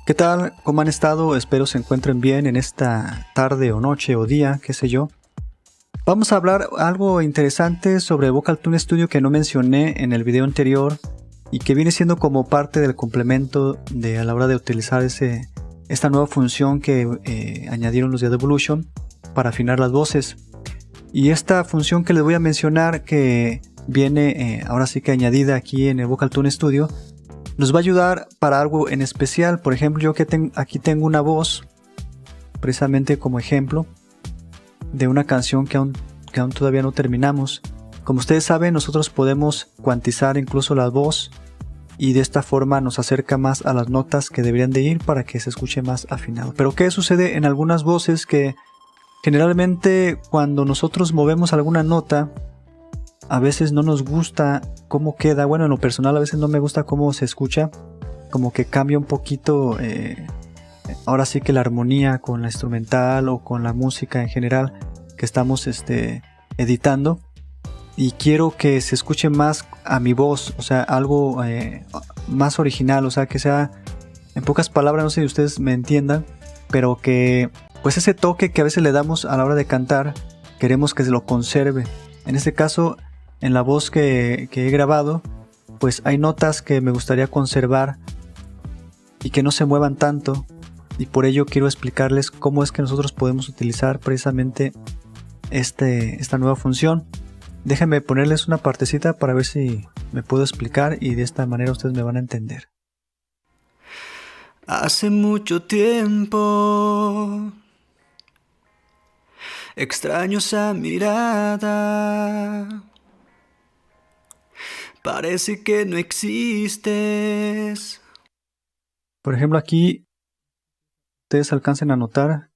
¿Qué tal? ¿Cómo han estado? Espero se encuentren bien en esta tarde o noche o día, qué sé yo. Vamos a hablar algo interesante sobre Vocal Tune Studio que no mencioné en el video anterior y que viene siendo como parte del complemento a la hora de utilizar esta nueva función que añadieron los de Devolution para afinar las voces. Y esta función que les voy a mencionar, que viene ahora sí que añadida aquí en el Vocal Tune Studio, nos va a ayudar para algo en especial. Por ejemplo, yo que aquí tengo una voz, precisamente como ejemplo, de una canción que aún todavía no terminamos. Como ustedes saben, nosotros podemos cuantizar incluso la voz y de esta forma nos acerca más a las notas que deberían de ir para que se escuche más afinado. Pero ¿qué sucede en algunas voces? Que generalmente cuando nosotros movemos alguna nota, a veces no nos gusta cómo queda. Bueno, en lo personal a veces no me gusta cómo se escucha, como que cambia un poquito ahora sí que la armonía con la instrumental o con la música en general que estamos editando, y quiero que se escuche más a mi voz, o sea, algo más original, o sea, que sea, en pocas palabras, no sé si ustedes me entiendan, pero que pues ese toque que a veces le damos a la hora de cantar, queremos que se lo conserve. En este caso, en la voz que he grabado, pues hay notas que me gustaría conservar y que no se muevan tanto, y por ello quiero explicarles cómo es que nosotros podemos utilizar precisamente esta nueva función. Déjenme ponerles una partecita para ver si me puedo explicar y de esta manera ustedes me van a entender. Hace mucho tiempo extraño esa mirada. Parece que no existes. Por ejemplo, aquí ustedes alcancen a notar,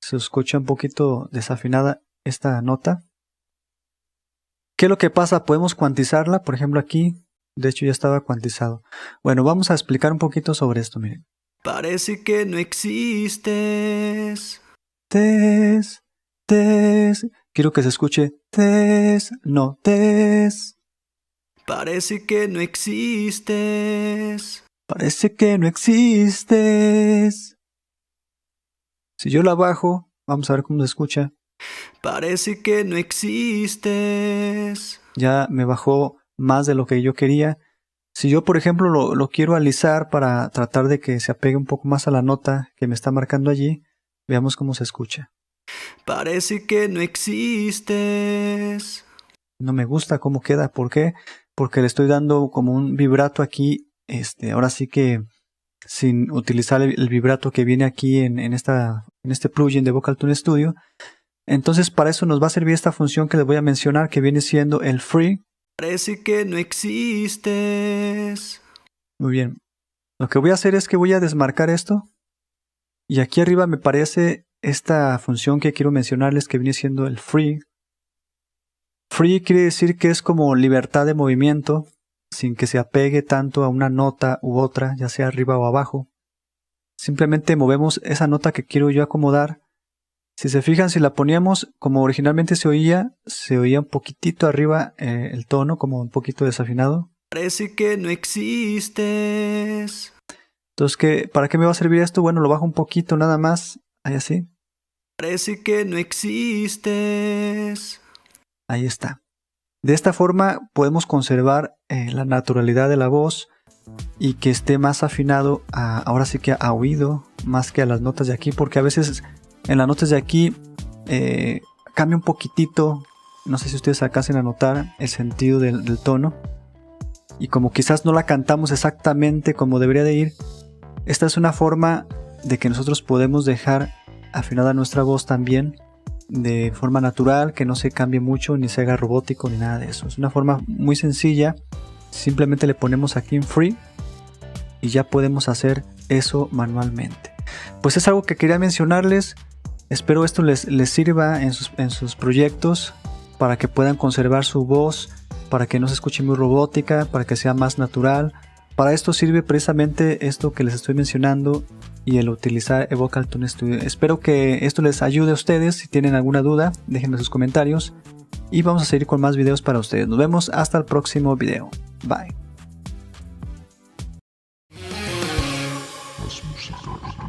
se escucha un poquito desafinada esta nota. ¿Qué es lo que pasa? Podemos cuantizarla. Por ejemplo, aquí, de hecho ya estaba cuantizado. Bueno, vamos a explicar un poquito sobre esto, miren. Parece que no existes. Tes. Quiero que se escuche tes, no tes. Parece que no existes. Parece que no existes. Si yo la bajo, vamos a ver cómo se escucha. Parece que no existes. Ya me bajó más de lo que yo quería. Si yo, por ejemplo, lo quiero alisar para tratar de que se apegue un poco más a la nota que me está marcando allí, veamos cómo se escucha. Parece que no existes. No me gusta cómo queda. ¿Por qué? Porque le estoy dando como un vibrato aquí. Ahora sí que sin utilizar el vibrato que viene aquí en este plugin de Vocal Tune Studio. Entonces para eso nos va a servir esta función que les voy a mencionar, que viene siendo el free. Parece que no existes. Muy bien. Lo que voy a hacer es que voy a desmarcar esto. Y aquí arriba me parece esta función que quiero mencionarles, que viene siendo el free. Free quiere decir que es como libertad de movimiento, sin que se apegue tanto a una nota u otra, ya sea arriba o abajo. Simplemente movemos esa nota que quiero yo acomodar. Si se fijan, si la poníamos como originalmente se oía un poquitito arriba el tono, como un poquito desafinado. Parece que no existes. Entonces, ¿para qué me va a servir esto? Bueno, lo bajo un poquito nada más, ahí así. Parece que no existes. Ahí está. De esta forma podemos conservar la naturalidad de la voz y que esté más afinado ahora sí que a oído, más que a las notas de aquí, porque a veces en las notas de aquí cambia un poquitito. No sé si ustedes alcancen a notar el sentido del tono, y como quizás no la cantamos exactamente como debería de ir, esta es una forma de que nosotros podemos dejar afinada nuestra voz también de forma natural, que no se cambie mucho, ni se haga robótico, ni nada de eso. Es una forma muy sencilla. Simplemente le ponemos aquí en free y ya podemos hacer eso manualmente. Pues es algo que quería mencionarles. Espero esto les sirva en sus proyectos, para que puedan conservar su voz, para que no se escuche muy robótica, para que sea más natural. Para esto sirve precisamente esto que les estoy mencionando y el utilizar el Vocal Tune Studio. Espero que esto les ayude a ustedes. Si tienen alguna duda, déjenme sus comentarios y vamos a seguir con más videos para ustedes. Nos vemos hasta el próximo video. Bye. musicales.